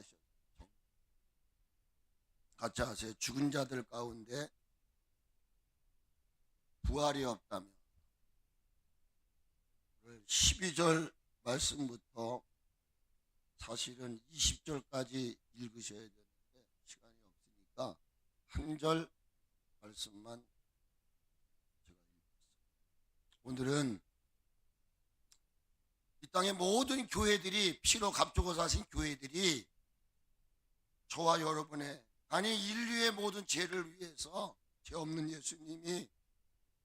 돌아가셨죠. 같이 하세요. 죽은 자들 가운데 부활이 없다면. 12절 말씀부터 사실은 20절까지 읽으셔야 되는데 시간이 없으니까 한 절 말씀만 제가 읽겠습니다. 오늘은 이 땅의 모든 교회들이, 피로 값주고 사신 교회들이 저와 여러분의, 아니 인류의 모든 죄를 위해서 죄 없는 예수님이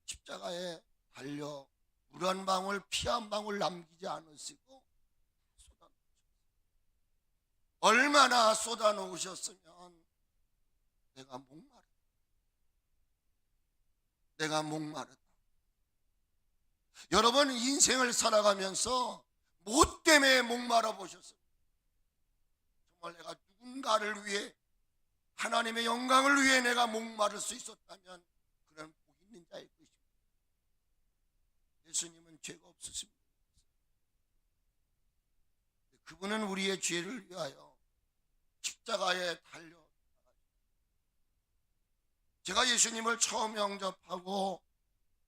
십자가에 달려 물 한 방울 피 한 방울 남기지 않으시고 얼마나 쏟아놓으셨으면 내가 목마르다. 여러분 인생을 살아가면서 뭐 때문에 목마르 보셨습니까? 정말 내가 누군가를 위해, 하나님의 영광을 위해 내가 목마를 수 있었다면 그런 복 있는 자일 것입니다. 예수님은 죄가 없으십니다. 그분은 우리의 죄를 위하여 십자가에 달려. 제가 예수님을 처음 영접하고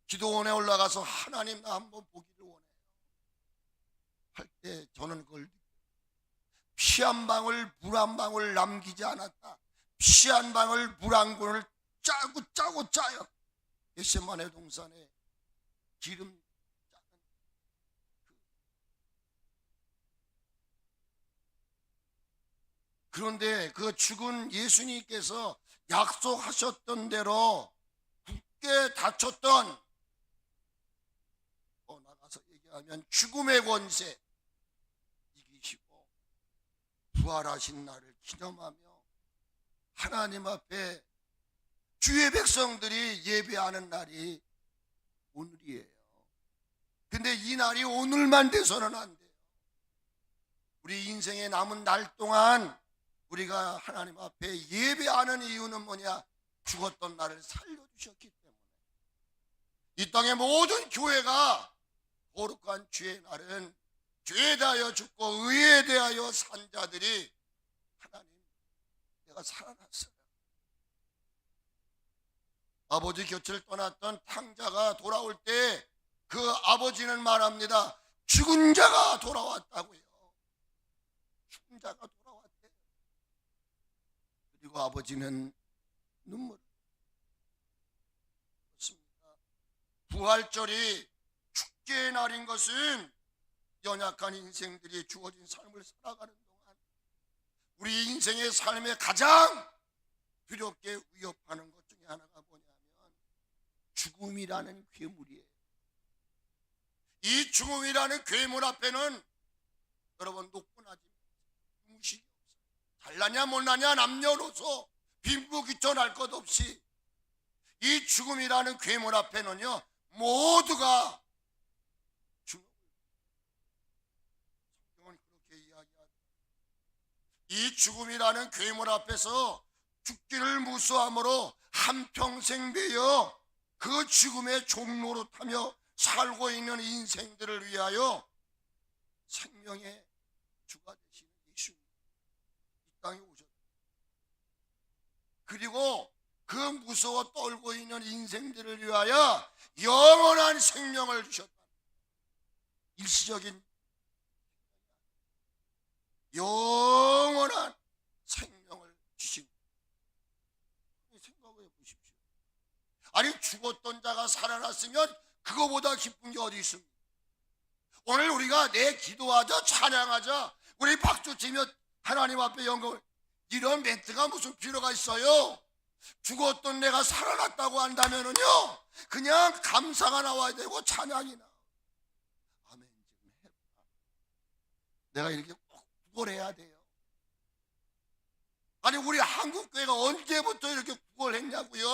기도원에 올라가서 하나님 나 한번 보기를 원해요 할 때 저는 그걸 피 한 방울 물 한 방울 남기지 않았다. 피 한 방울 물 한 방울 짜고 짜요. 겟세마네 동산에 기름 짜는 그런데 그 죽은 예수님께서 약속하셨던 대로 굳게 닫혔던, 나가서 얘기하면 죽음의 권세 이기시고 부활하신 날을 기념하며 하나님 앞에 주의 백성들이 예배하는 날이 오늘이에요. 근데 이 날이 오늘만 돼서는 안 돼요. 우리 인생의 남은 날 동안 우리가 하나님 앞에 예배하는 이유는 뭐냐? 죽었던 나를 살려주셨기 때문에. 이 땅의 모든 교회가 거룩한 주의 날은 죄에 대하여 죽고 의에 대하여 산 자들이, 하나님 내가 살아났어요. 아버지 곁을 떠났던 탕자가 돌아올 때 그 아버지는 말합니다. 죽은 자가 돌아왔다고요. 죽은 자가 돌아왔대요. 그리고 아버지는 눈물을 흘렸습니다. 부활절이 축제의 날인 것은 연약한 인생들이 주어진 삶을 살아가는 동안 우리 인생의 삶에 가장 두렵게 위협하는 것 중에 하나가 뭐냐면 죽음이라는 괴물이에요. 이 죽음이라는 괴물 앞에는 여러분 노뿐하지 무식이 없어요. 잘나냐 못나냐 남녀노소 빈부귀천할 것 없이 이 죽음이라는 괴물 앞에는요 모두가 죽음을, 성경은 그렇게 이야기하죠. 이 죽음이라는 괴물 앞에서 죽기를 무서함으로 한평생 매여 그 죽음의 종로로 타며 살고 있는 인생들을 위하여 생명의 주가 되시는 예수님 이 땅에 오셨다. 그리고 그 무서워 떨고 있는 인생들을 위하여 영원한 생명을 주셨다. 일시적인 영원한 생명을 주신. 생각해 보십시오. 아니 죽었던 자가 살아났으면 그거보다 기쁜 게 어디 있습니까? 오늘 우리가 내 기도하자 찬양하자 우리 박수 치며 하나님 앞에 영광을, 이런 멘트가 무슨 필요가 있어요? 죽었던 내가 살아났다고 한다면은요 그냥 감사가 나와야 되고 찬양이 나와. 아멘 좀 해봐. 내가 이렇게 꼭 구걸해야 돼요. 아니 우리 한국교회가 언제부터 이렇게 구걸했냐고요?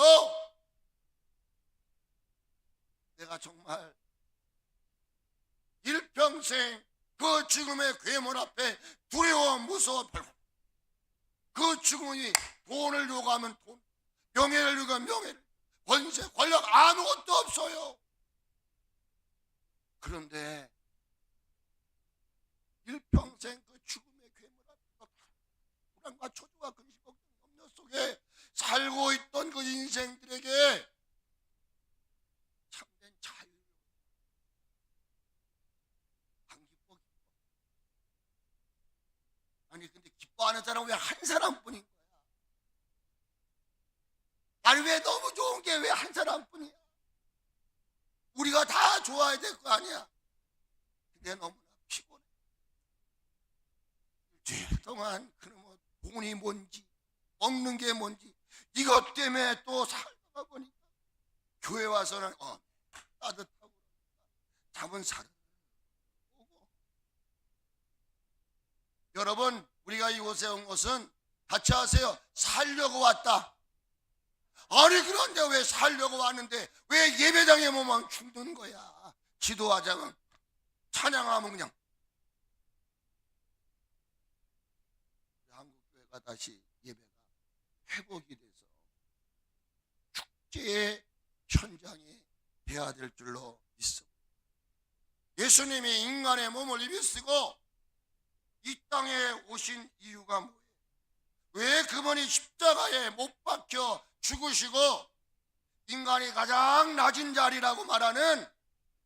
내가 정말 일평생 그 죽음의 괴물 앞에 두려워 무서워 그 죽음이 돈을 요구하면 돈, 명예를 요구하면 명예를, 권세 권력 아무것도 없어요. 그런데 일평생 그 죽음의 괴물 앞에 고통과 초조와 근심 걱정 염려 속에 살고 있던 그 인생들에게 참된 자유, 안 기뻐. 아니 근데 기뻐하는 사람은 왜 한 사람뿐인 거야? 아니 왜 너무 좋은 게 왜 한 사람뿐이야? 우리가 다 좋아야 될 거 아니야? 근데 너무나 피곤해. 일주일 동안 그놈의 돈이 뭔지 먹는 게 뭔지 이것 때문에 또 살다가 보니까 교회 와서는 따뜻하고 잠은 잘 오고. 여러분 우리가 이곳에 온 것은 같이 하세요. 살려고 왔다. 아니 그런데 왜 살려고 왔는데 왜 예배당에 오면 죽는 거야? 기도하자면 찬양하면 그냥. 한국교회가 다시 예배가 회복이 돼서 축제의 현장이 돼야 될 줄로 믿습니다. 예수님이 인간의 몸을 입으시고 이 땅에 오신 이유가 뭐예요? 왜 그분이 십자가에 못 박혀 죽으시고 인간이 가장 낮은 자리라고 말하는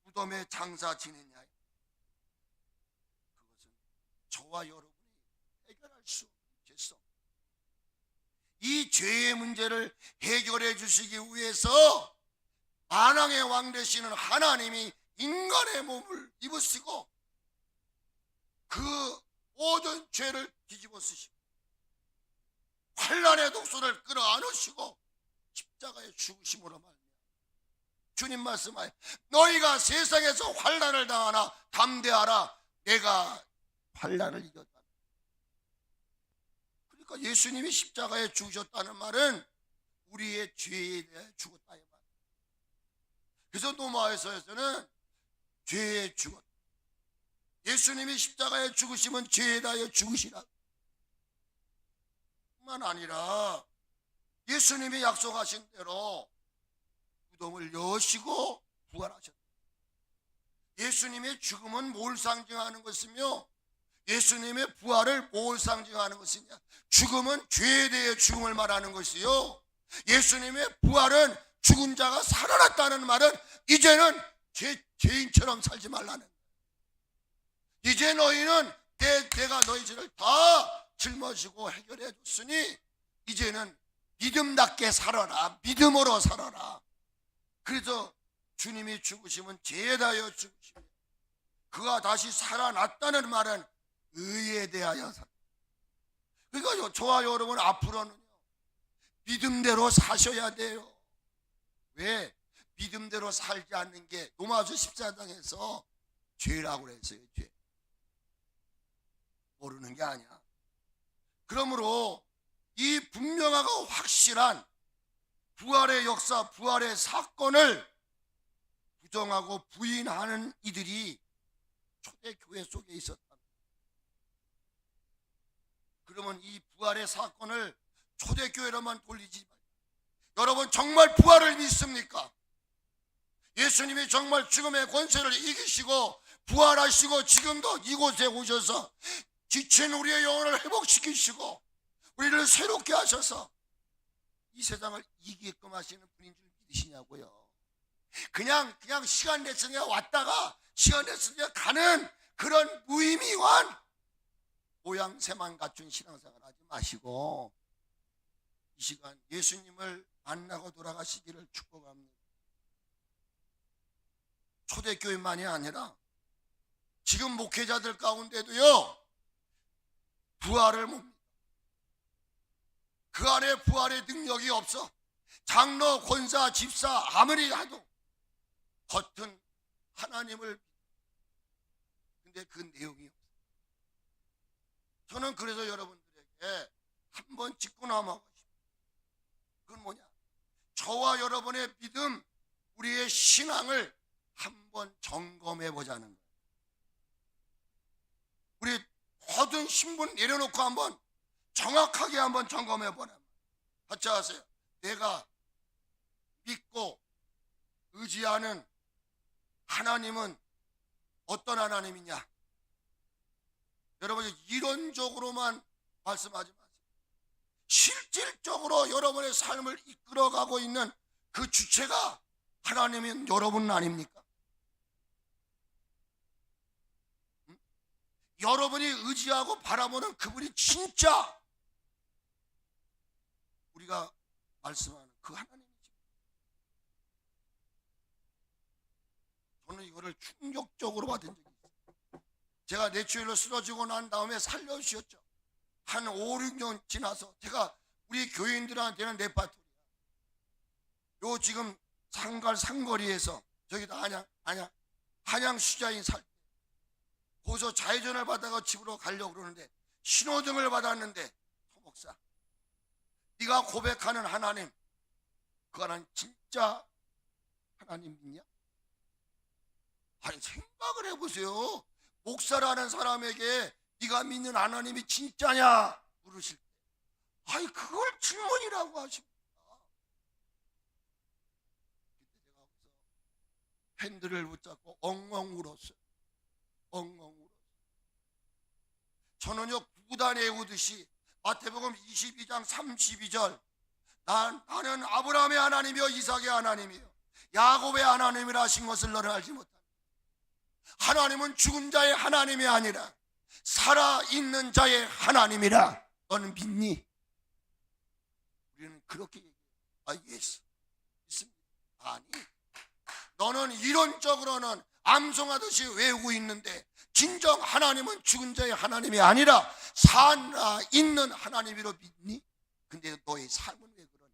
무덤에 장사 지내냐? 그것은 저와 여러분이 해결할 수 없겠어. 이 죄의 문제를 해결해 주시기 위해서 만왕의 왕 되시는 하나님이 인간의 몸을 입으시고 그 모든 죄를 뒤집어 쓰시고 환난의 독소를 끌어안으시고 십자가에 죽으심으로 말미암아 주님 말씀하여 너희가 세상에서 환난을 당하나 담대하라 내가 환난을 이겼다. 그러니까 예수님이 십자가에 죽으셨다는 말은 우리의 죄에 대해 죽었다 이 말. 그래서 로마서에서는 죄에 죽었다. 예수님이 십자가에 죽으시면 죄에 대하여 죽으시라. 뿐만 아니라 예수님이 약속하신 대로 무덤을 여시고 부활하셨다. 예수님의 죽음은 뭘 상징하는 것이며 예수님의 부활을 뭘 상징하는 것이냐? 죽음은 죄에 대해 죽음을 말하는 것이요, 예수님의 부활은 죽은 자가 살아났다는 말은 이제는 죄인처럼 살지 말라는 거예요. 이제 너희는 내가 너희 죄를 다 짊어지고 해결해 줬으니 이제는 믿음답게 살아라. 믿음으로 살아라. 그래서 주님이 죽으시면 죄에 대하여 죽으시며 그가 다시 살아났다는 말은 의에 대하여 살아. 그러니까 저와 여러분 앞으로는요 믿음대로 사셔야 돼요. 왜? 믿음대로 살지 않는 게 로마서 14장에서 죄라고 그랬어요. 죄. 모르는 게 아니야. 그러므로 이 분명하고 확실한 부활의 역사, 부활의 사건을 부정하고 부인하는 이들이 초대교회 속에 있었다. 그러면 이 부활의 사건을 초대교회로만 돌리지 말고, 여러분 정말 부활을 믿습니까? 예수님이 정말 죽음의 권세를 이기시고 부활하시고 지금도 이곳에 오셔서 지친 우리의 영혼을 회복시키시고 우리를 새롭게 하셔서 이 세상을 이기게끔 하시는 분인 줄 믿으시냐고요. 그냥 시간 냈으니까 왔다가 시간 냈으니까 가는 그런 무의미한 모양새만 갖춘 신앙생활 하지 마시고 이 시간 예수님을 만나고 돌아가시기를 축복합니다. 초대교회만이 아니라 지금 목회자들 가운데도요 부활을 못 믿어. 그 안에 부활의 능력이 없어. 장로, 권사, 집사 아무리 해도 겉은 하나님을, 근데 그 내용이 없어. 저는 그래서 여러분들에게 한번 짚고 넘어가고 싶어요. 그건 뭐냐? 저와 여러분의 믿음, 우리의 신앙을 한번 점검해 보자는 거예요. 우리 모든 신분 내려놓고 한번 정확하게 한번 점검해 보라. 같이 하세요. 내가 믿고 의지하는 하나님은 어떤 하나님이냐? 여러분 이론적으로만 말씀하지 마세요. 실질적으로 여러분의 삶을 이끌어가고 있는 그 주체가 하나님은 여러분 아닙니까? 여러분이 의지하고 바라보는 그분이 진짜 우리가 말씀하는 그 하나님이죠. 저는 이거를 충격적으로 받은 적이 있어요. 제가 뇌출혈로 쓰러지고 난 다음에 살려주셨죠. 한 5, 6년 지나서 제가 우리 교인들한테는 레파토리야. 요 지금 상거리에서 저기도 한양 수자인 살 때 거기서 좌회전을 받아가 집으로 가려고 그러는데 신호등을 받았는데 목사, 네가 고백하는 하나님, 그 하나님 진짜 하나님 믿냐? 아니 생각을 해보세요. 목사라는 사람에게 네가 믿는 하나님이 진짜냐 물으실 때 아니 그걸 질문이라고 하십니다. 그때 제가 핸들을 붙잡고 엉엉 울었어요. 엉엉 울었어요. 저는요 구단에 외우듯이 마태복음 22장 32절 나는 아브라함의 하나님이요 이삭의 하나님이요 야곱의 하나님이라 하신 것을 너는 알지 못한다. 하나님은 죽은 자의 하나님이 아니라 살아있는 자의 하나님이라 너는 믿니? 우리는 그렇게 얘기해요. 아, 예수 믿습니다. 아니 너는 이론적으로는 암송하듯이 외우고 있는데 진정 하나님은 죽은 자의 하나님이 아니라 살아있는 하나님이로 믿니? 근데 너의 삶은 왜 그러니?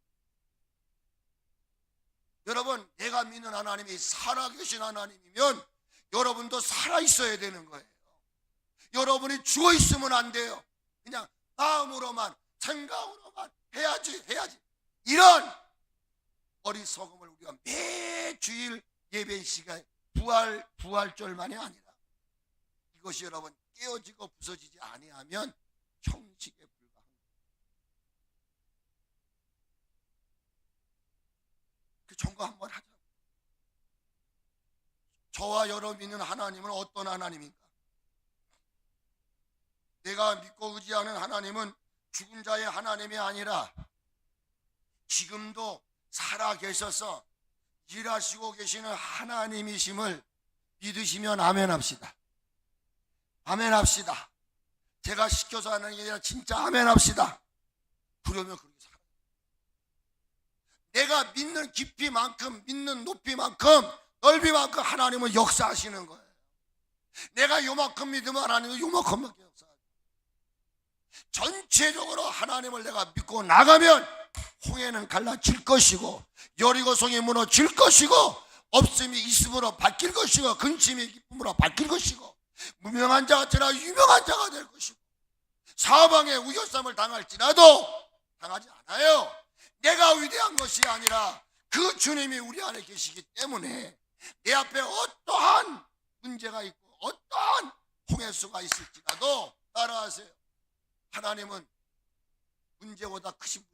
여러분 내가 믿는 하나님이 살아계신 하나님이면 여러분도 살아있어야 되는 거예요. 여러분이 죽어있으면 안 돼요. 그냥 마음으로만 생각으로만 해야지 이런 어리석음을 우리가 매주일 예배 시간에 부활절만이 아니라 이것이 여러분 깨어지고 부서지지 아니하면 형식에 불과합니다. 그 점검 한번 하자. 저와 여러분 믿는 하나님은 어떤 하나님인가? 내가 믿고 의지하는 하나님은 죽은 자의 하나님이 아니라 지금도 살아계셔서 일하시고 계시는 하나님이심을 믿으시면 아멘합시다. 아멘합시다. 제가 시켜서 하는 게 아니라 진짜 아멘합시다. 그러면 그렇게 살아요. 내가 믿는 깊이만큼 믿는 높이만큼 넓이만큼 하나님은 역사하시는 거예요. 내가 요만큼 믿으면 하나님은 요만큼밖에 역사하죠. 전체적으로 하나님을 내가 믿고 나가면 홍해는 갈라질 것이고 여리고성이 무너질 것이고 없음이 있음으로 바뀔 것이고 근심이 기쁨으로 바뀔 것이고 무명한 자가 되나 유명한 자가 될 것이고 사방에 우겨쌈을 당할지라도 당하지 않아요. 내가 위대한 것이 아니라 그 주님이 우리 안에 계시기 때문에 내 앞에 어떠한 문제가 있고 어떠한 홍해수가 있을지라도 따라하세요. 하나님은 문제보다 크신 분이다.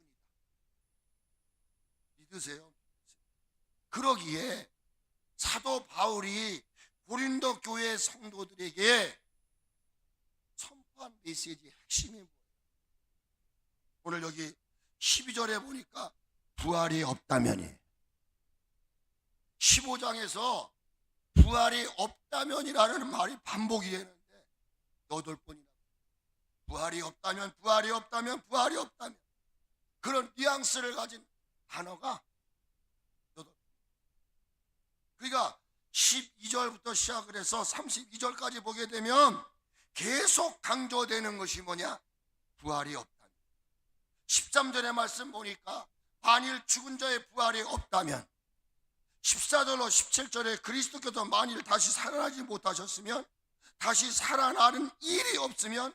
믿으세요. 그러기에 사도 바울이 고린도 교회 성도들에게 선포한 메시지의 핵심이 뭐예요? 오늘 여기 12절에 보니까 부활이 없다면이에요. 15장에서 부활이 없다면이라는 말이 반복이 되는데 8번이나 부활이 없다면 그런 뉘앙스를 가진 단어가 8번. 그러니까 12절부터 시작을 해서 32절까지 보게 되면 계속 강조되는 것이 뭐냐? 부활이 없다면. 13절의 말씀 보니까 만일 죽은 자의 부활이 없다면, 14절로 17절에 그리스도께서 만일 다시 살아나지 못하셨으면, 다시 살아나는 일이 없으면,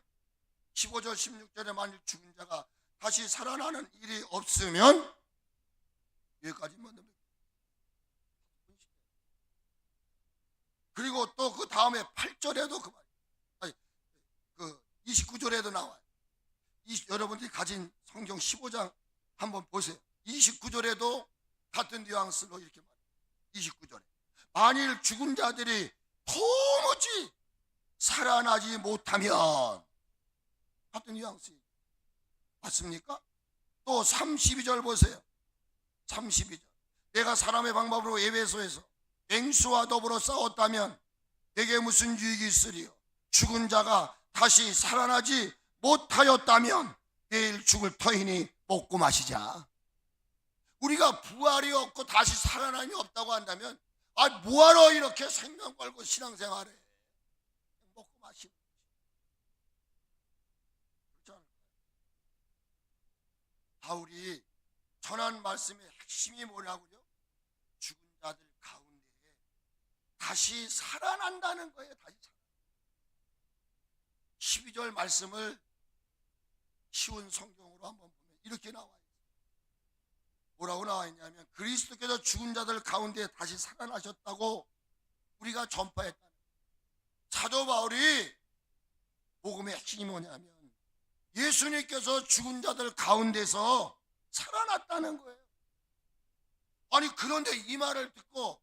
15절 16절에 만일 죽은 자가 다시 살아나는 일이 없으면, 여기까지만 됩니다. 그리고 또 그 다음에 8절에도 그 29절에도 나와요. 여러분들이 가진 성경 15장 한번 보세요. 29절에도 같은 뉘앙스로 이렇게 말해요. 29절에 만일 죽은 자들이 도무지 살아나지 못하면, 같은 뉘앙스 맞습니까? 또 32절 보세요. 32절. 내가 사람의 방법으로 에베소에서 맹수와 더불어 싸웠다면 내게 무슨 유익이 있으리요? 죽은 자가 다시 살아나지 못하였다면 내일 죽을 터이니 먹고 마시자. 우리가 부활이 없고 다시 살아남이 없다고 한다면 뭐하러 이렇게 생명 걸고 신앙생활해? 먹고 마시는 거지. 그렇지 않을까요? 바울이 전한 말씀의 핵심이 뭐냐고요? 죽은 자들 가운데에 다시 살아난다는 거예요. 다시 살아난다. 12절 말씀을 쉬운 성경으로 한번 보면 이렇게 나와 있어요. 뭐라고 나와 있냐면 그리스도께서 죽은 자들 가운데 다시 살아나셨다고 우리가 전파했다는 거예요. 사도 바울이 복음의 핵심이 뭐냐면 예수님께서 죽은 자들 가운데서 살아났다는 거예요. 아니 그런데 이 말을 듣고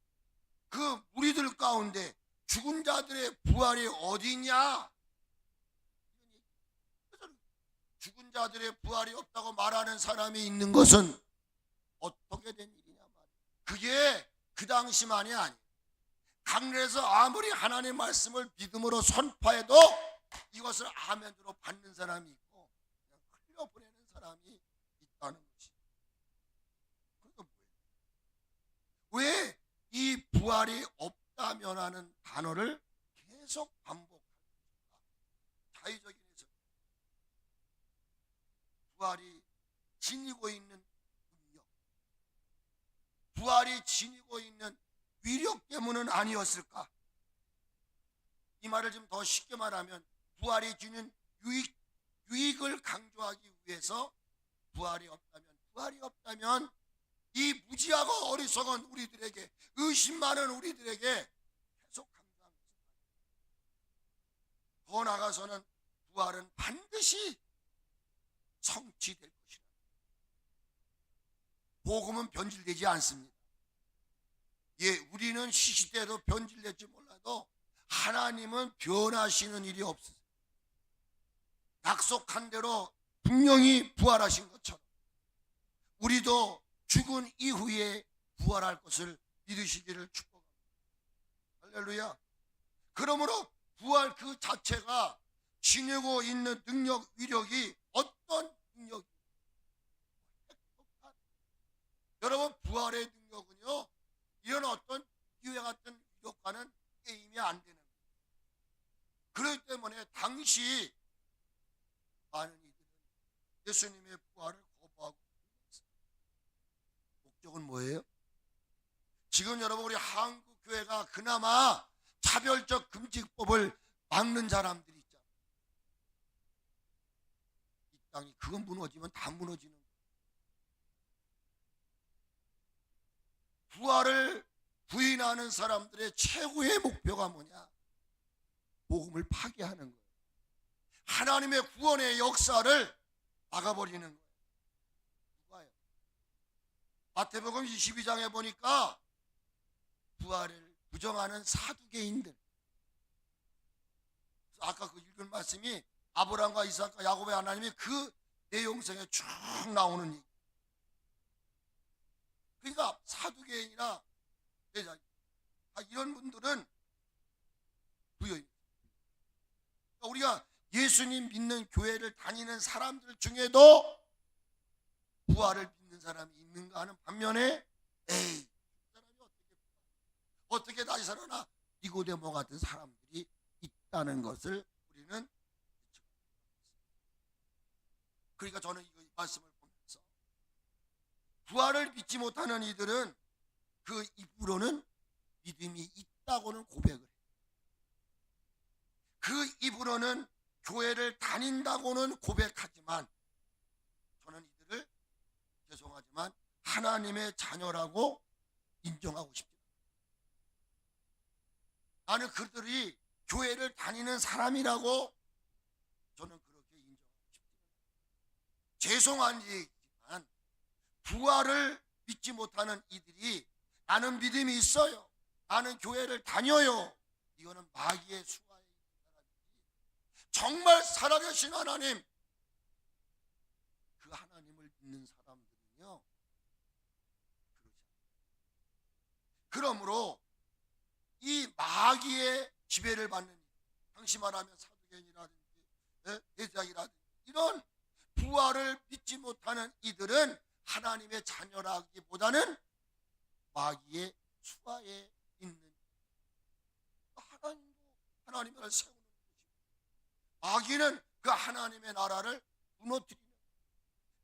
그 무리들 가운데 죽은 자들의 부활이 어디냐? 죽은 자들의 부활이 없다고 말하는 사람이 있는 것은 어떻게 된 일이냐 말이에요. 그게 그 당시만이 아니에요. 강렬에서 아무리 하나님의 말씀을 믿음으로 선포해도 이것을 아멘으로 받는 사람이 있고 그냥 흘려보내는 사람이 있다는 것이. 그러니까 왜 이 부활이 없다면 하는 단어를 계속 반복할까? 자의적인 해석. 부활이 지니고 있는 능력, 부활이 지니고 있는 위력 때문은 아니었을까? 이 말을 좀 더 쉽게 말하면 부활이 주는 유익을 강조하기 위해서 부활이 없다면 이 무지하고 어리석은 우리들에게, 의심 많은 우리들에게 계속 강조하는 것입니다. 더 나아가서는 부활은 반드시 성취될 것이다. 복음은 변질되지 않습니다. 예, 우리는 시시때도 변질될지 몰라도 하나님은 변하시는 일이 없으세요. 약속한 대로 분명히 부활하신 것처럼 우리도 죽은 이후에 부활할 것을 믿으시기를 축복합니다. 할렐루야. 그러므로 부활 그 자체가 지니고 있는 능력, 위력이 어떤 능력이? 여러분, 부활의 능력은요, 이런 어떤 기회 같은 위력과는 게임이 안 되는 거예요. 그렇기 때문에 당시 많은 이들은 예수님의 부활을 거부하고 있습니다. 목적은 뭐예요? 지금 여러분 우리 한국 교회가 그나마 차별적 금지법을 막는 사람들이 있잖아요. 이 땅이 그거 무너지면 다 무너지는 거예요. 부활을 부인하는 사람들의 최고의 목표가 뭐냐? 복음을 파괴하는 거예요. 하나님의 구원의 역사를 막아버리는 거예요. 누가요? 마태복음 22장에 보니까 부활을 부정하는 사두개인들. 아까 그 읽은 말씀이 아브라함과 이삭과 야곱의 하나님이 그 내용성에 쭉 나오는 얘기. 그러니까 사두개인이나 이런 분들은 부여입니다. 그러니까 우리가 예수님 믿는 교회를 다니는 사람들 중에도 부활을 믿는 사람이 있는가 하는 반면에 에이, 그 사람이 어떻게 다시 살아나? 니고데모 같은 사람들이 있다는 것을 우리는 그러니까 저는 이 말씀을 보면서 부활을 믿지 못하는 이들은 그 입으로는 믿음이 있다고는 고백을 해요. 그 입으로는 교회를 다닌다고는 고백하지만 저는 이들을 죄송하지만 하나님의 자녀라고 인정하고 싶습니다. 나는 그들이 교회를 다니는 사람이라고 저는 그렇게 인정하고 싶습니다. 죄송한 얘기지만 부활을 믿지 못하는 이들이 나는 믿음이 있어요, 나는 교회를 다녀요, 이거는 마귀의 수하에 있는 사람이지 정말 살아계신 하나님, 그 하나님을 있는 사람들은요 그러지 않아요. 그러므로 이 마귀의 지배를 받는 당시 말하면 사두개인이라든지 대작이라든지 이런 부활을 믿지 못하는 이들은 하나님의 자녀라기보다는 마귀의 수하에 있는, 하나님도 하나님을 세우는 것입니다. 마귀는 그 하나님의 나라를 무너뜨리는,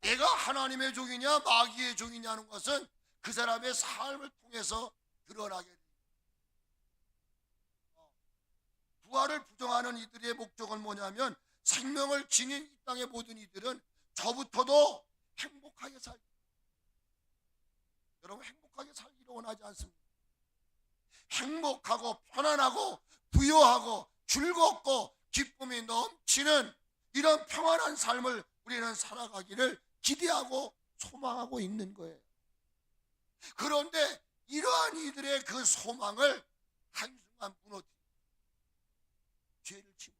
내가 하나님의 종이냐 마귀의 종이냐는 것은 그 사람의 삶을 통해서 드러나게 됩니다. 부활을 부정하는 이들의 목적은 뭐냐면 생명을 지닌 이 땅의 모든 이들은 저부터도 행복하게 살기, 여러분 행복하게 살기를 원하지 않습니다. 행복하고 편안하고 부유하고 즐겁고 기쁨이 넘치는 이런 평안한 삶을 우리는 살아가기를 기대하고 소망하고 있는 거예요. 그런데 이러한 이들의 그 소망을 한순간 무너뜨리고 죄를 지고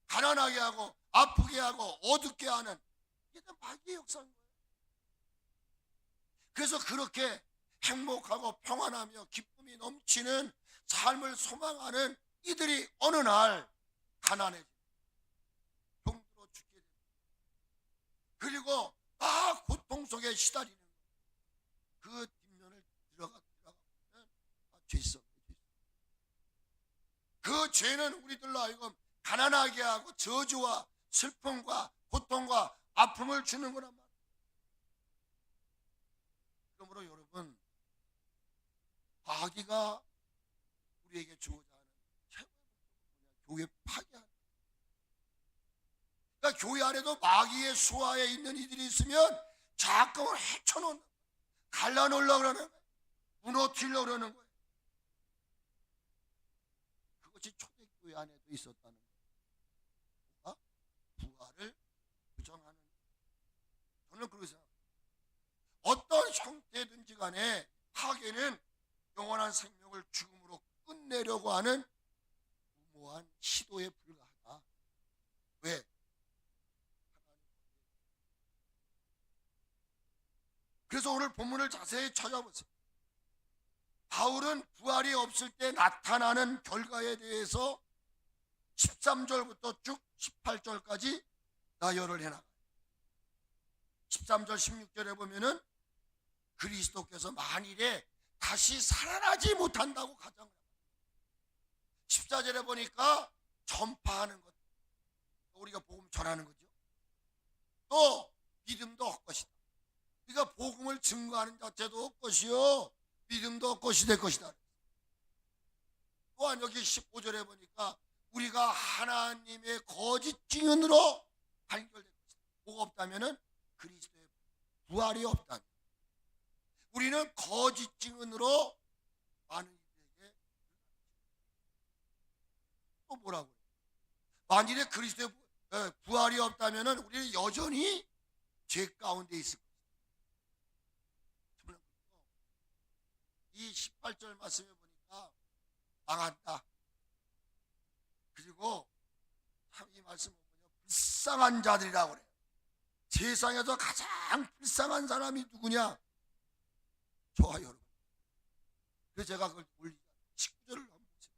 가난하게 하고 아프게 하고 어둡게 하는, 이게 다 마귀의 역사인 거예요. 그래서 그렇게 행복하고 평안하며 기쁨이 넘치는 삶을 소망하는 이들이 어느 날 가난해지고 병들어 죽게 됩니다. 그리고 막 고통 속에 시달리는 그 뒷면을 들어가면 죄성, 그 죄는 우리들로 하여금 가난하게 하고 저주와 슬픔과 고통과 아픔을 주는 거란 말이에요. 그러므로 여러분, 마귀가 우리에게 주고자 하는 최고의 목적은 뭐냐? 교회 파괴하는. 그러니까 교회 안에도 마귀의 수하에 있는 이들이 있으면 자꾸 헤쳐놓는, 갈라놓으려고 그러는 거예요. 무너뜨리려고 그러는 거예요. 그것이 초대교회 안에도 있었다는 거예요. 부활을 부정하는, 저는 그렇게 생각합니다. 어떤 형태든지 간에 파괴는 영원한 생명을 죽음으로 끝내려고 하는 무모한 시도에 불과하다. 왜? 그래서 오늘 본문을 자세히 찾아보세요. 바울은 부활이 없을 때 나타나는 결과에 대해서 13절부터 쭉 18절까지 나열을 해나가요. 13절 16절에 보면은 그리스도께서 만일에 다시 살아나지 못한다고 가정을 합니다. 14절에 보니까 전파하는 것, 우리가 복음 전하는 거죠. 또 믿음도 헛것이다. 우리가 복음을 증거하는 자체도 헛것이요 믿음도 헛것이 될 것이다. 또한 여기 15절에 보니까 우리가 하나님의 거짓 증인으로 발견될 것이다. 뭐가 없다면은 그리스도의 부활이 없다. 우리는 거짓 증인으로 많은 이들에게, 또 뭐라고 해요? 만일에 그리스도의 부활이 없다면은 우리는 여전히 죄 가운데 있을 것이다. 이 18절 말씀에 보니까 망한다. 그리고 이 말씀은 뭐냐? 불쌍한 자들이라고 그래요. 세상에서 가장 불쌍한 사람이 누구냐? 저와 여러분. 그래서 제가 그걸 올리자. 19절을 한번 보세요.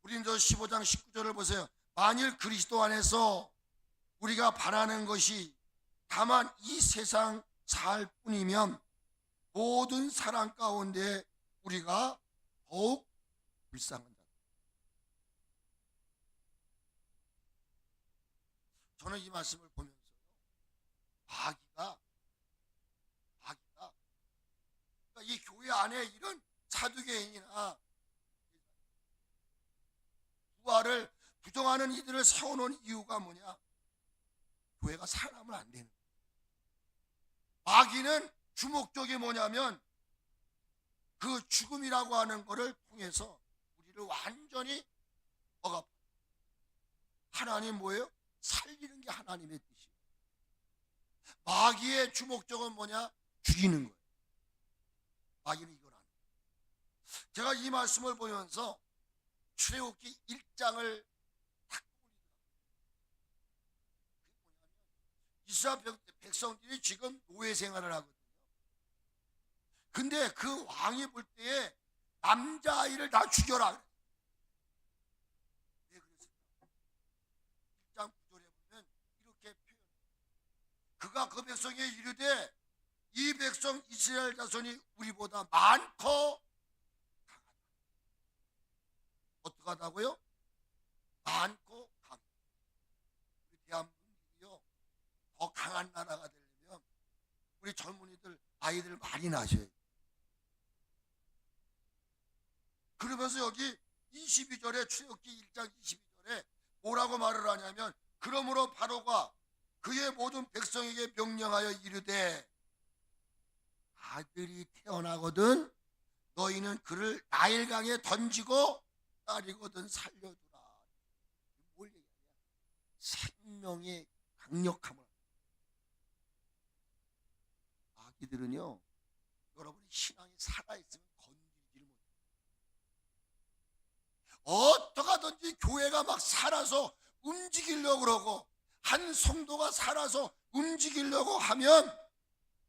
우리는 15장 19절을 보세요. 만일 그리스도 안에서 우리가 바라는 것이 다만 이 세상 살 뿐이면 모든 사람 가운데 우리가 더욱 불쌍한 자. 저는 이 말씀을 보면서 마귀가 그러니까 이 교회 안에 이런 사두개인이나 부활을 부정하는 이들을 세워놓은 이유가 뭐냐? 교회가 살아나면 안 되는 거예요. 마귀는 주목적이 뭐냐면 그 죽음이라고 하는 것을 통해서 우리를 완전히 억압. 하나님 뭐예요? 살리는 게 하나님의 뜻이에요. 마귀의 주목적은 뭐냐? 죽이는 거예요. 마귀는 이걸 안 해요. 제가 이 말씀을 보면서 출애굽기 1장을 딱 올리더라고요. 그게 뭐냐면 이스라엘 백성들이 지금 노예 생활을 하거든요. 근데 그 왕이 볼 때에 남자아이를 다 죽여라. 왜 그랬을까? 1장 9절에 보면 이렇게 표현해요. 그가 그 백성에 이르되 이 백성 이스라엘 자손이 우리보다 많고 강하다. 어떡하다고요? 많고 강하다. 우리 대한민국이요, 더 강한 나라가 되려면 우리 젊은이들, 아이들 많이 낳으셔야 돼요. 그러면서 여기 22절에 출애굽기 1장 22절에 뭐라고 말을 하냐면, 그러므로 바로가 그의 모든 백성에게 명령하여 이르되 아들이 태어나거든 너희는 그를 나일강에 던지고 딸이거든 살려두라. 뭘 얘기하냐? 생명의 강력함을. 아기들은요, 여러분이 신앙이 살아있으면 건드리지를 못해요. 어떡하든지 교회가 막 살아서 움직이려고 그러고 한 성도가 살아서 움직이려고 하면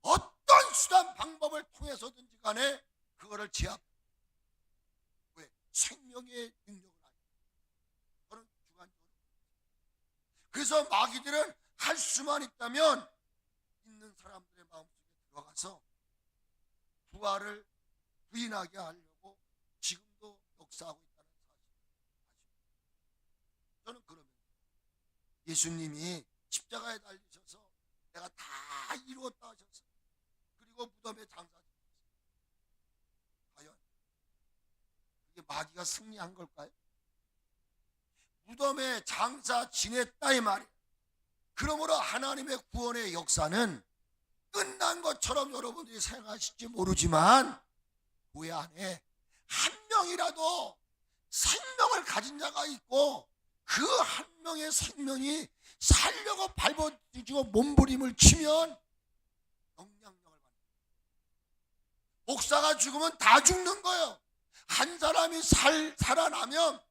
어떤 수단 방법을 통해서든지 간에 그거를 제압. 왜? 생명의 능력을 알고. 저는 주관적으로. 그래서 마귀들은 할 수만 있다면 있는 사람들의 마음속에 들어가서 부활을 부인하게 하려고 지금도 역사하고 있다는 사실. 저는 그러면 예수님이 십자가에 달리셔서 내가 다 이루었다 하셨어요. 그리고 무덤에 장사하셨어요. 과연 그게 마귀가 승리한 걸까요? 무덤에 장사 지냈다 이 말이에요. 그러므로 하나님의 구원의 역사는 끝난 것처럼 여러분들이 생각하실지 모르지만 교회 안에 한 명이라도 생명을 가진 자가 있고 그 한 명의 생명이 살려고 발버둥치고 몸부림을 치면 영향력을 받는 거예요. 목사가 죽으면 다 죽는 거예요. 한 사람이 살아나면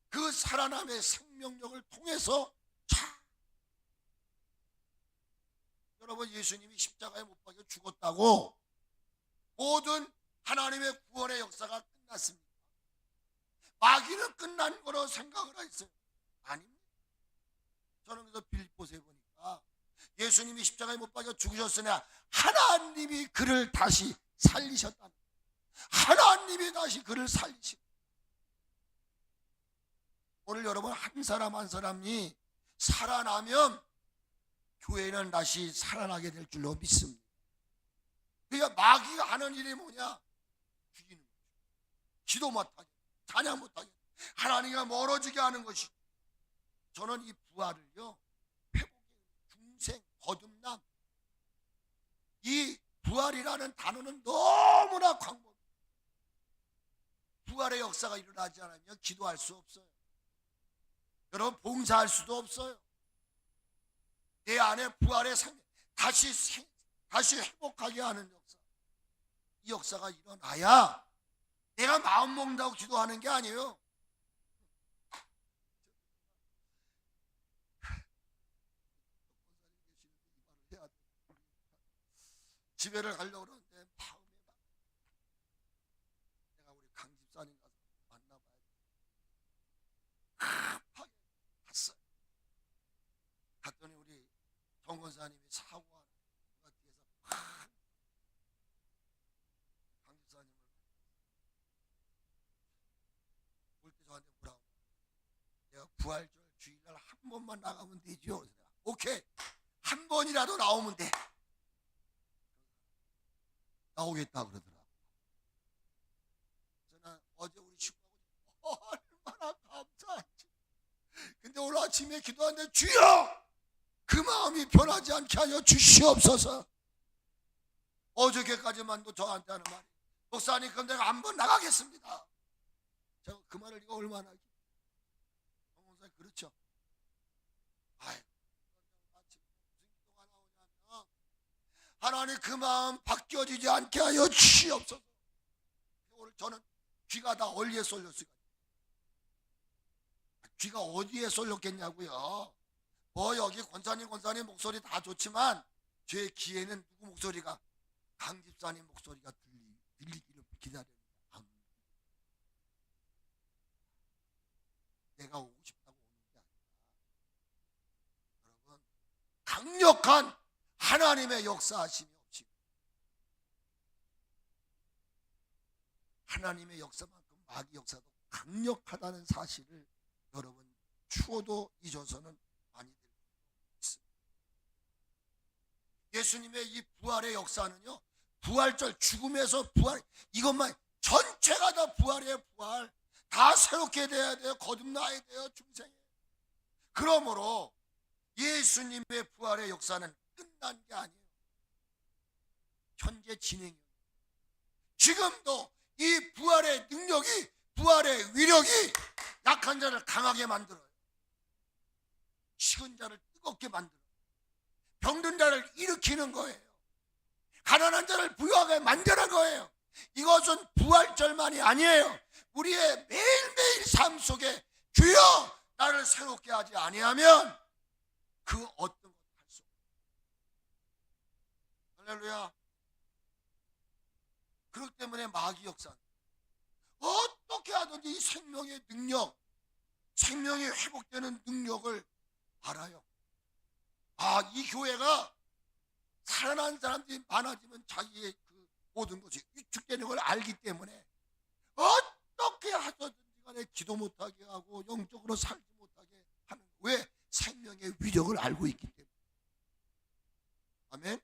그 살아남의 생명력을 통해서 여러분, 예수님이 십자가에 못 박혀 죽었다고 모든 하나님의 구원의 역사가 끝났습니다. 마귀는 끝난 거로 생각을 했어요. 아닙니다. 저는 그래서 빌립보서에 보니까 예수님이 십자가에 못 박혀 죽으셨으나 하나님이 그를 다시 살리셨다. 하나님이 다시 그를 살리신. 오늘 여러분 한 사람 한 사람이 살아나면 교회는 다시 살아나게 될 줄로 믿습니다. 그러니까 마귀가 하는 일이 뭐냐? 죽이는 거죠. 기도 못하게, 찬양 못하게, 하나님과 멀어지게 하는 것이. 저는 이 부활을요, 회복의 중생, 거듭남, 이 부활이라는 단어는 너무나 광범. 부활의 역사가 일어나지 않으면 기도할 수 없어요. 여러분 봉사할 수도 없어요. 내 안에 부활의 생명, 다시 회복하게 하는 역사. 이 역사가 일어나야 내가 마음 먹는다고 기도하는 게 아니에요. 집에를 가려고 그러는데 마음에 내가 우리 강 집사님 가서 만나봐야 돼. 급하게 갔어요. 갔더니 우리 정 권사님이 사고하는 누가 뒤에서 강 집사님을 볼 때 저한테 뭐라고, 내가 부활절 주일날 한 번만 나가면 되죠. 오케이, 한 번이라도 나오면 돼. 나오겠다 그러더라고. 저는 어제 우리 식구하고 얼마나 감사한지. 근데 오늘 아침에 기도하는데 주여 그 마음이 변하지 않게 하여 주시옵소서. 어저께까지만도 저한테 하는 말이, 목사님 그럼 내가 한번 나가겠습니다. 제가 그 말을 이거 얼마나 목사님 그렇죠. 아이, 아침에 무슨 기도가 나오냐면 하나님 그 마음 바뀌어지지 않게 하여 주시옵소서. 오늘 저는 귀가 다 어디에 쏠렸어요? 귀가 어디에 쏠렸겠냐고요? 뭐 여기 권사님 목소리 다 좋지만 제 귀에는 누구 목소리가, 강 집사님 목소리가 들리기를 기다립니다. 내가 오고 싶다고 오는 게 아니라 여러분, 강력한 하나님의 역사하심이 없이 하나님의 역사만큼 마귀 역사도 강력하다는 사실을 여러분 추워도 잊어서는 아니 될 있습니다. 예수님의 이 부활의 역사는요, 부활절, 죽음에서 부활, 이것만 전체가 다 부활이에요. 부활 다 새롭게 돼야 돼요. 거듭나야 돼요. 중생에. 그러므로 예수님의 부활의 역사는 끝난 게 아니에요. 현재 진행이에요. 지금도 이 부활의 능력이, 부활의 위력이 약한 자를 강하게 만들어요. 식은 자를 뜨겁게 만들어요. 병든 자를 일으키는 거예요. 가난한 자를 부유하게 만드는 거예요. 이것은 부활절만이 아니에요. 우리의 매일매일 삶 속에 주여 나를 새롭게 하지 아니하면 그 어떤 것도 할 수 없어요. 할렐루야. 그렇기 때문에 마귀 역사는 어떻게 하든지 이 생명의 능력, 생명이 회복되는 능력을 알아요. 아, 이 교회가 살아난 사람들이 많아지면 자기의 그 모든 것이 위축되는 걸 알기 때문에 어떻게 하든지 간에 기도 못하게 하고 영적으로 살지 못하게 하는, 왜? 생명의 위력을 알고 있기 때문에. 아멘.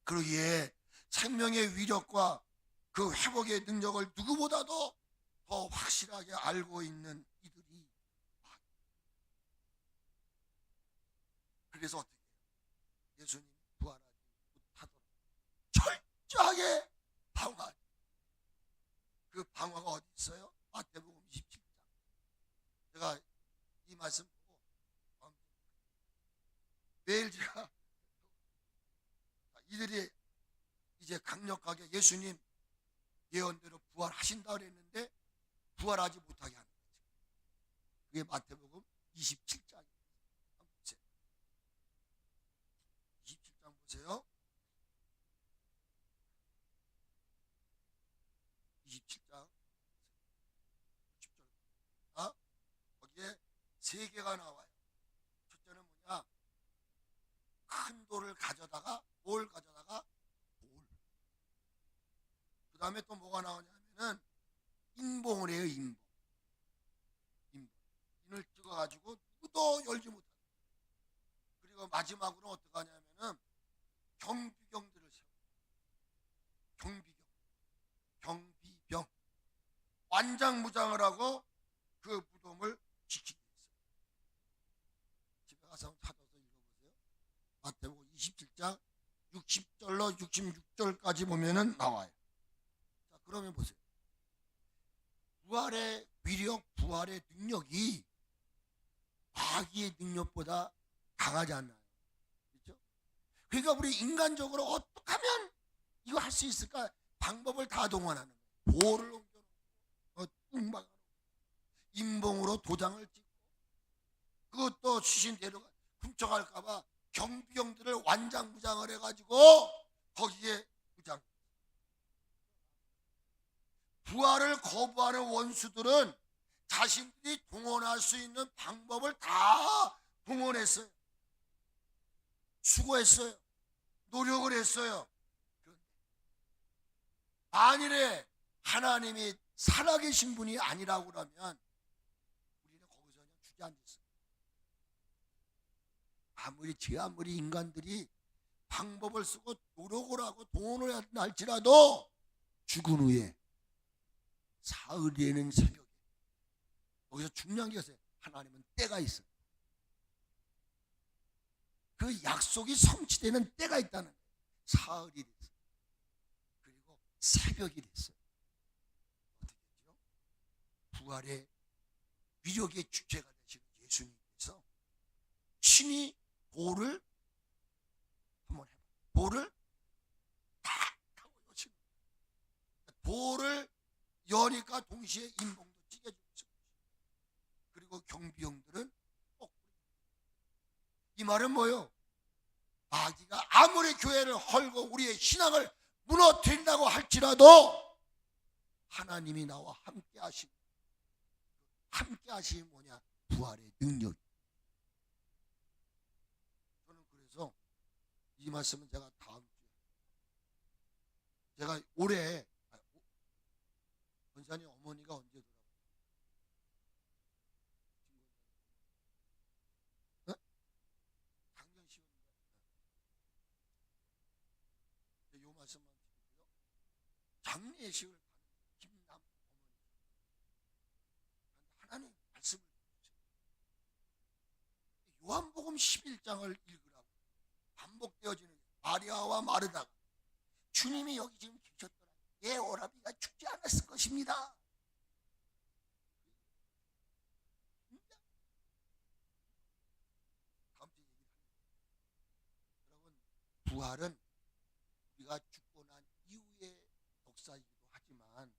그러기에 생명의 위력과 그 회복의 능력을 누구보다도 더 확실하게 알고 있는 이들이, 그래서 어떻게 해요? 예수님 부활하지 못하도록 철저하게 방어하죠. 그 방어가 어디 있어요? 마태복음 27장. 제가 이 말씀 보고 매일 제가 이들이 이제 강력하게 예수님 예언대로 부활하신다 그랬는데 부활하지 못하게 하는 거죠. 그게 마태복음 27장입니다. 한번 보세요. 27장 보세요. 27장 10절. 거기에 세 개가 나와요. 첫째는 뭐냐? 큰 돌을 가져다가, 뭘 가져다가? 돌. 그 다음에 또 뭐가 나오냐면은 인봉을 해요. 인봉. 인을 찍어가지고 누구도 열지 못하고. 그리고 마지막으로 어떻게 하냐면은 경비병들을 세워요. 경비병. 완장무장을 하고 그 무덤을 지키게 했어요. 집에 가서 찾아서 읽어보세요. 마태복음 27장 60절로 66절까지 보면은 나와요. 자, 그러면 보세요. 부활의 위력, 부활의 능력이 마귀의 능력보다 강하지 않나요? 그렇죠? 그러니까 우리 인간적으로 어떻게 하면 이거 할 수 있을까? 방법을 다 동원하는 거예요. 돌을 옮겨놓고, 뚱박하고, 인봉으로 도장을 찍고, 그것도 시신대로 훔쳐갈까봐 경비병들을 완장무장을 해가지고 거기에 무장. 부활을 거부하는 원수들은 자신들이 동원할 수 있는 방법을 다 동원했어요. 수고했어요. 노력을 했어요. 만일에 하나님이 살아계신 분이 아니라고 그러면 우리는 거기서 그냥 주저앉았어요. 아무리 인간들이 방법을 쓰고 노력을 하고 돈을 할지라도 죽은 후에 사흘에는 새벽에, 거기서 중요한 게 있어요. 하나님은 때가 있어요. 그 약속이 성취되는 때가 있다는 거예요. 사흘이 됐어요. 그리고 새벽이 됐어요. 어떻게 됐죠? 부활의 위력의 주체가 되시는 예수님께서 친히 돌을 한번 해봐요. 돌을 탁 하고 여시는 거예요. 돌을 여니까 동시에 인봉도 찢어지고 있어요. 그리고 경비병들은 꼭 말은 뭐요? 마귀가 아무리 교회를 헐고 우리의 신앙을 무너뜨린다고 할지라도 하나님이 나와 함께 하심이 뭐냐? 부활의 능력. 저는 그래서 이 말씀은 제가 다음 주에, 제가 올해 권사님 어머니가 언제 돌아오세요? 작년 10월인가요? 요 말씀만 드리고요. 장례식을 가는 김남 어머니, 하나님 말씀을 주세요. 요한복음 11장을 읽으라고 반복되어지는 마리아와 마르다가 주님이 여기 지금 계셨더라, 내 오라비가 죽지 않았을 것입니다. 다음 주에 얘기합니다. 여러분, 부활은 우리가 죽고 난 이후의 역사이기도 하지만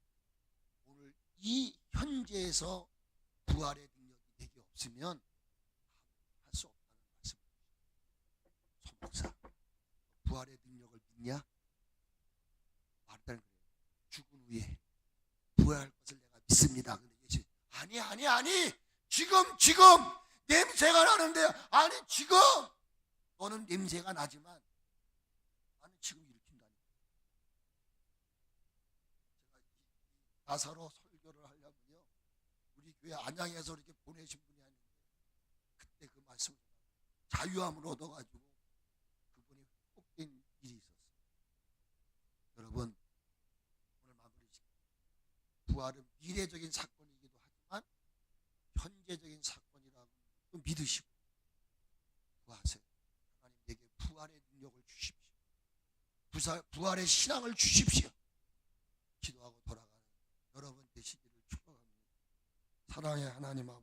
오늘 이 현재에서 부활의 능력이 내게 없으면 할 수 없다는 말씀입니다. 손목사, 부활의 능력을 믿냐? 말단 그래요. 죽은 후에 부활할 것을 내가 믿습니다. 근데 예수, 아니 지금 냄새가 나는데, 아니 지금 너는 냄새가 나지만 나는 지금 일으킨다니. 제가 나사로 설교를 하려면요, 우리 교회 안양에서 이렇게 보내신 분이 아닌데 그때 그 말씀을 자유함을 얻어가지고 그분이 회복된 일이 있었어요. 여러분, 오늘 마무리 짓겠습니다. 부활은 미래적인 사건이기도 하지만 현재적인 사건이라고 믿으시고 구하세요. 하나님 내게 부활의 능력을 주십시오. 부활의 신앙을 주십시오. 기도하고 돌아가는 여러분 되시기를 축복합니다. 사랑의 하나님 아버지,